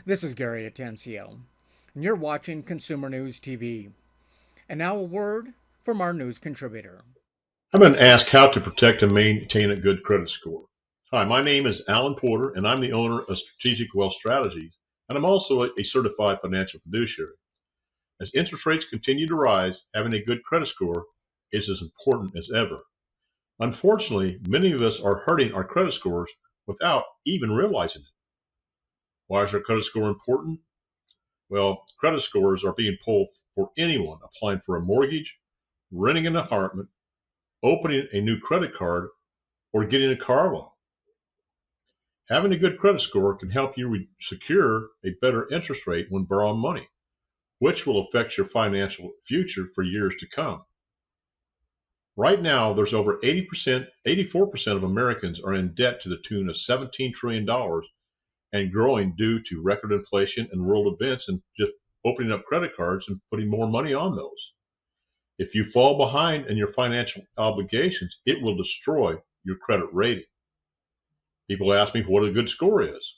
This is Gary Atencio, and you're watching Consumer News TV. And now a word from our news contributor. I've been asked how to protect and maintain a good credit score. Hi, my name is Alan Porter, and I'm the owner of Strategic Wealth Strategies, and I'm also a certified financial fiduciary. As interest rates continue to rise, having a good credit score is as important as ever. Unfortunately, many of us are hurting our credit scores without even realizing it. Why is our credit score important? Well, credit scores are being pulled for anyone applying for a mortgage, renting an apartment, opening a new credit card, or getting a car loan. Having a good credit score can help you secure a better interest rate when borrowing money, which will affect your financial future for years to come. Right now, there's over 84% of Americans are in debt to the tune of $17 trillion and growing due to record inflation and world events and just opening up credit cards and putting more money on those. If you fall behind in your financial obligations, it will destroy your credit rating. People ask me what a good score is.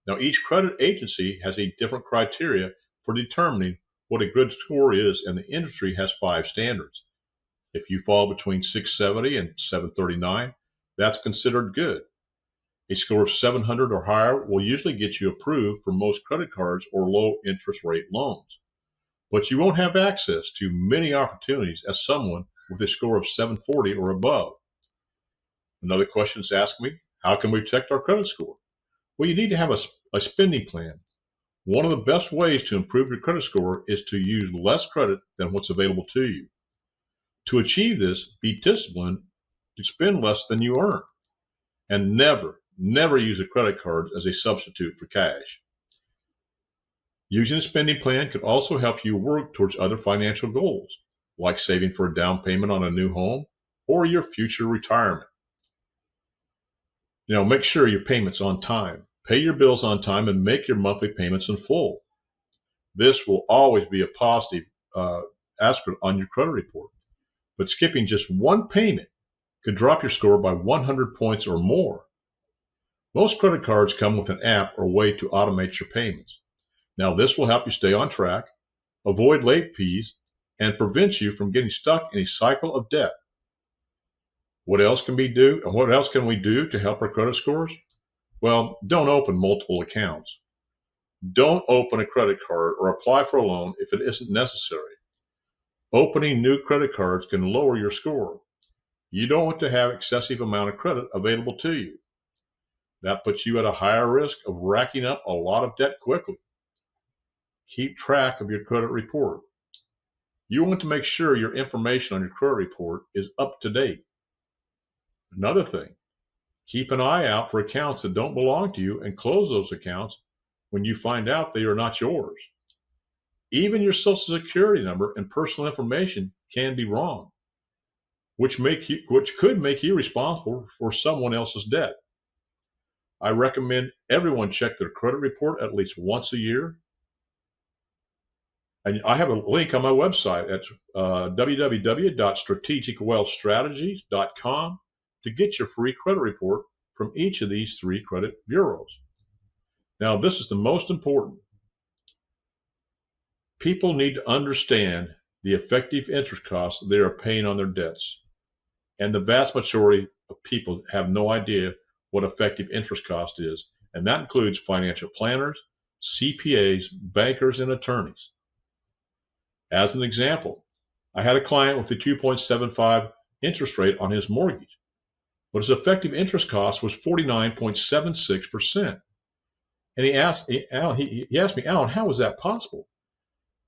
Now, each credit agency has a different criteria for determining what a good score is, and the industry has 5 standards. If you fall between 670 and 739, that's considered good. A score of 700 or higher will usually get you approved for most credit cards or low interest rate loans. But you won't have access to many opportunities as someone with a score of 740 or above. Another question is asked me, how can we protect our credit score? Well, you need to have a spending plan. One of the best ways to improve your credit score is to use less credit than what's available to you. To achieve this, be disciplined to spend less than you earn. And never use a credit card as a substitute for cash. Using a spending plan could also help you work towards other financial goals, like saving for a down payment on a new home or your future retirement. Make sure your payments on time. Pay your bills on time and make your monthly payments in full. This will always be a positive aspect on your credit report. But skipping just one payment could drop your score by 100 points or more. Most credit cards come with an app or way to automate your payments. Now, this will help you stay on track, avoid late fees, and prevent you from getting stuck in a cycle of debt. What else can we do to help our credit scores? Well, don't open multiple accounts. Don't open a credit card or apply for a loan if it isn't necessary. Opening new credit cards can lower your score. You don't want to have excessive amount of credit available to you. That puts you at a higher risk of racking up a lot of debt quickly. Keep track of your credit report. You want to make sure your information on your credit report is up to date. Another thing, keep an eye out for accounts that don't belong to you and close those accounts when you find out they are not yours. Even your social security number and personal information can be wrong, which could make you responsible for someone else's debt. I recommend everyone check their credit report at least once a year. And I have a link on my website at www.strategicwealthstrategies.com to get your free credit report from each of these 3 credit bureaus. Now, this is the most important. People need to understand the effective interest costs they are paying on their debts. And the vast majority of people have no idea what effective interest cost is. And that includes financial planners, CPAs, bankers, and attorneys. As an example, I had a client with a 2.75 interest rate on his mortgage, but his effective interest cost was 49.76%. And he asked me, Alan, how is that possible?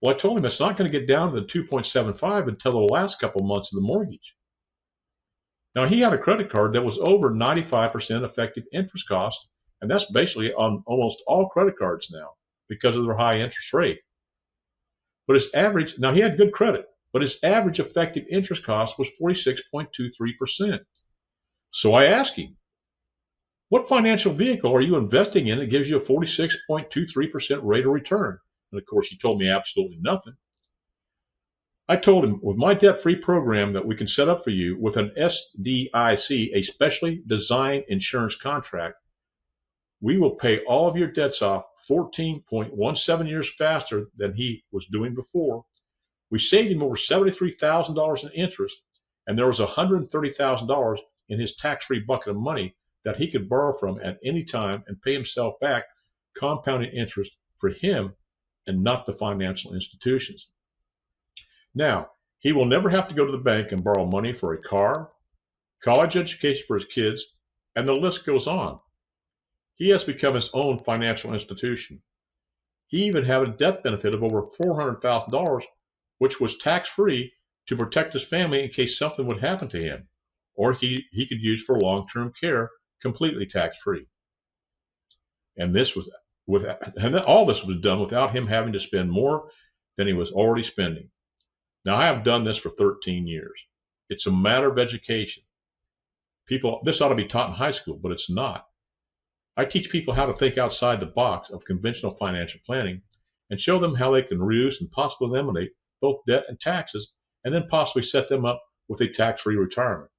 Well, I told him it's not going to get down to the 2.75 until the last couple of months of the mortgage. Now, he had a credit card that was over 95% effective interest cost, and that's basically on almost all credit cards now because of their high interest rate. But his average, now he had good credit, but his average effective interest cost was 46.23%. So I asked him, what financial vehicle are you investing in that gives you a 46.23% rate of return? And of course, he told me absolutely nothing. I told him, with my debt-free program that we can set up for you with an SDIC, a specially designed insurance contract, we will pay all of your debts off 14.17 years faster than he was doing before. We saved him over $73,000 in interest, and there was $130,000 in his tax-free bucket of money that he could borrow from at any time and pay himself back, compounding interest for him and not the financial institutions. Now, he will never have to go to the bank and borrow money for a car, college education for his kids, and the list goes on. He has become his own financial institution. He even had a death benefit of over $400,000, which was tax-free to protect his family in case something would happen to him, or he could use for long-term care, completely tax-free. And all this was done without him having to spend more than he was already spending. Now, I have done this for 13 years. It's a matter of education. This ought to be taught in high school, but it's not. I teach people how to think outside the box of conventional financial planning and show them how they can reduce and possibly eliminate both debt and taxes, and then possibly set them up with a tax-free retirement.